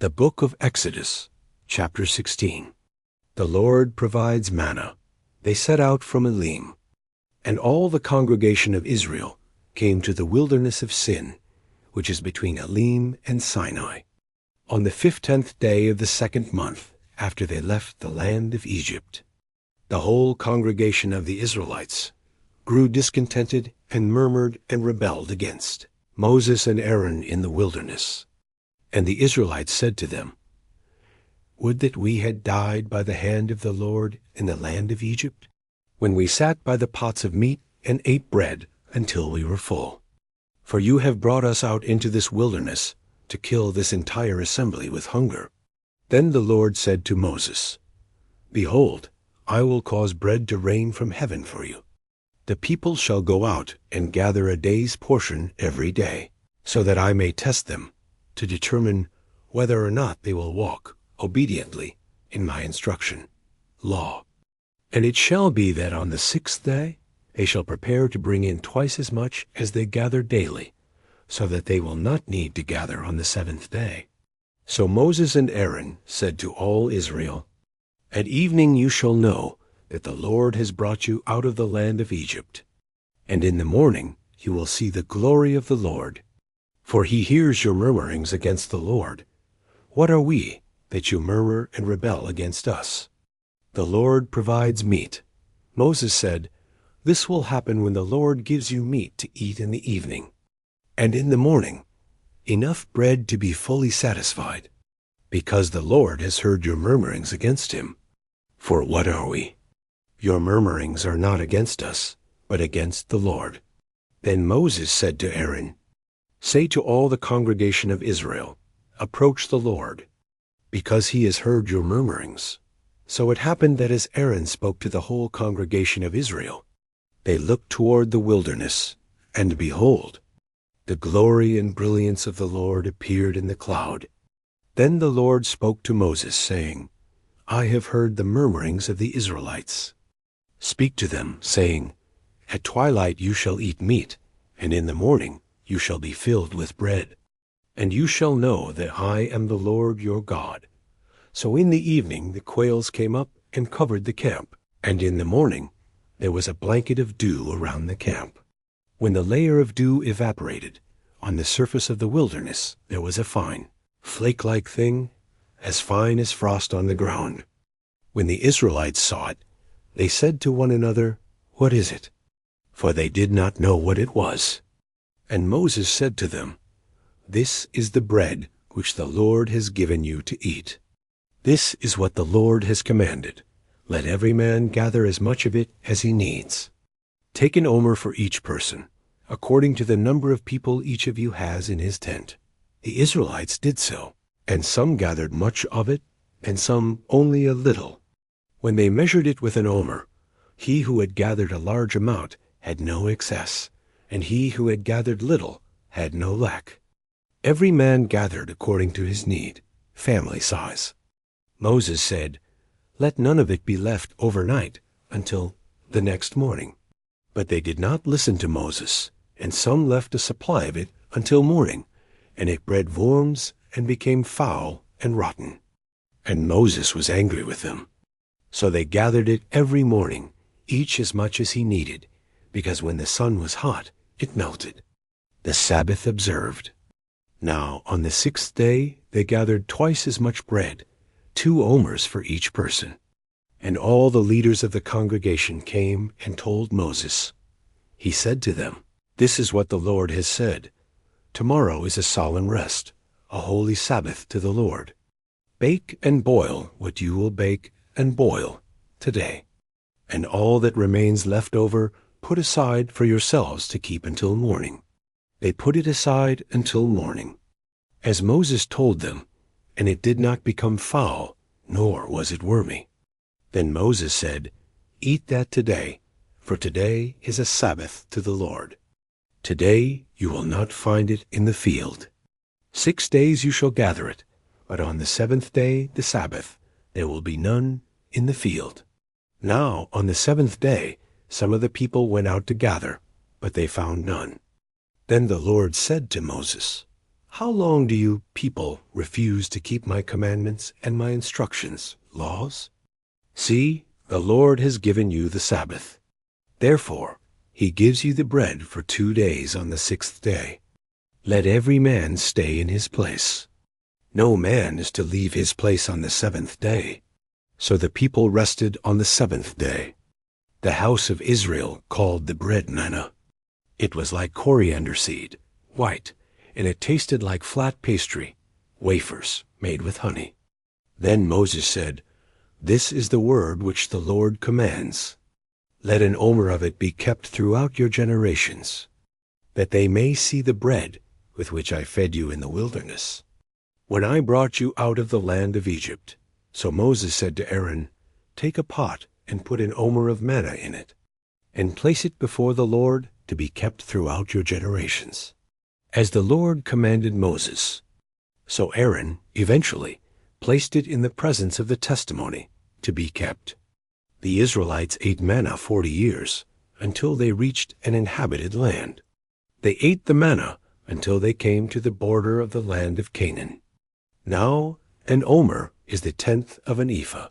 The Book of Exodus, chapter 16. The Lord provides manna. They set out from Elim. And all the congregation of Israel came to the wilderness of Sin, which is between Elim and Sinai, on the 15th day of the 2nd month after they left the land of Egypt. The whole congregation of the Israelites grew discontented and murmured and rebelled against Moses and Aaron in the wilderness. And the Israelites said to them, "Would that we had died by the hand of the Lord in the land of Egypt, when we sat by the pots of meat and ate bread until we were full. For you have brought us out into this wilderness to kill this entire assembly with hunger." Then the Lord said to Moses, "Behold, I will cause bread to rain from heaven for you. The people shall go out and gather a day's portion every day, so that I may test them, to determine whether or not they will walk obediently in my instruction, law. And it shall be that on the 6th day they shall prepare to bring in twice as much as they gather daily, so that they will not need to gather on the 7th day. So Moses and Aaron said to all Israel, "At evening you shall know that the Lord has brought you out of the land of Egypt. And in the morning you will see the glory of the Lord. For he hears your murmurings against the Lord. What are we, that you murmur and rebel against us? The Lord provides meat." Moses said, "This will happen when the Lord gives you meat to eat in the evening, and in the morning enough bread to be fully satisfied, because the Lord has heard your murmurings against him. For what are we? Your murmurings are not against us, but against the Lord." Then Moses said to Aaron, "Say to all the congregation of Israel, approach the Lord, because he has heard your murmurings." So it happened that as Aaron spoke to the whole congregation of Israel, they looked toward the wilderness, and behold, the glory and brilliance of the Lord appeared in the cloud. Then the Lord spoke to Moses, saying, "I have heard the murmurings of the Israelites. Speak to them, saying, At twilight you shall eat meat, and in the morning you shall be filled with bread. And you shall know that I am the Lord your God." So in the evening the quails came up and covered the camp, and in the morning there was a blanket of dew around the camp. When the layer of dew evaporated, on the surface of the wilderness there was a fine, flake-like thing, as fine as frost on the ground. When the Israelites saw it, they said to one another, "What is it?" For they did not know what it was. And Moses said to them, "This is the bread which the Lord has given you to eat. This is what the Lord has commanded. Let every man gather as much of it as he needs. Take an omer for each person, according to the number of people each of you has in his tent." The Israelites did so, and some gathered much of it, and some only a little. When they measured it with an omer, he who had gathered a large amount had no excess, and he who had gathered little had no lack. Every man gathered according to his need, family size. Moses said, "Let none of it be left overnight until the next morning." But they did not listen to Moses, and some left a supply of it until morning, and it bred worms and became foul and rotten. And Moses was angry with them. So they gathered it every morning, each as much as he needed, because when the sun was hot, it melted. The Sabbath observed. Now on the 6th day they gathered twice as much bread, 2 omers for each person. And all the leaders of the congregation came and told Moses. He said to them, "This is what the Lord has said. Tomorrow is a solemn rest, a holy Sabbath to the Lord. Bake and boil what you will bake and boil today. And all that remains left over put aside for yourselves to keep until morning." They put it aside until morning, as Moses told them, and it did not become foul, nor was it wormy. Then Moses said, "Eat that today, for today is a Sabbath to the Lord. Today you will not find it in the field. 6 days you shall gather it, but on the 7th day, the Sabbath, there will be none in the field." Now on the 7th day some of the people went out to gather, but they found none. Then the Lord said to Moses, How long do you people refuse to keep my commandments and my instructions, laws? See, the Lord has given you the Sabbath. Therefore, he gives you the bread for 2 days on the 6th day. Let every man stay in his place. No man is to leave his place on the 7th day. So the people rested on the 7th day. The house of Israel called the bread manna. It was like coriander seed, white, and it tasted like flat pastry, wafers made with honey. Then Moses said, "This is the word which the Lord commands. Let an omer of it be kept throughout your generations, that they may see the bread with which I fed you in the wilderness, when I brought you out of the land of Egypt." So Moses said to Aaron, "Take a pot and put an omer of manna in it, and place it before the Lord to be kept throughout your generations." As the Lord commanded Moses, so Aaron eventually placed it in the presence of the testimony to be kept. The Israelites ate manna 40 years, until they reached an inhabited land. They ate the manna until they came to the border of the land of Canaan. Now an omer is the 1/10 of an ephah.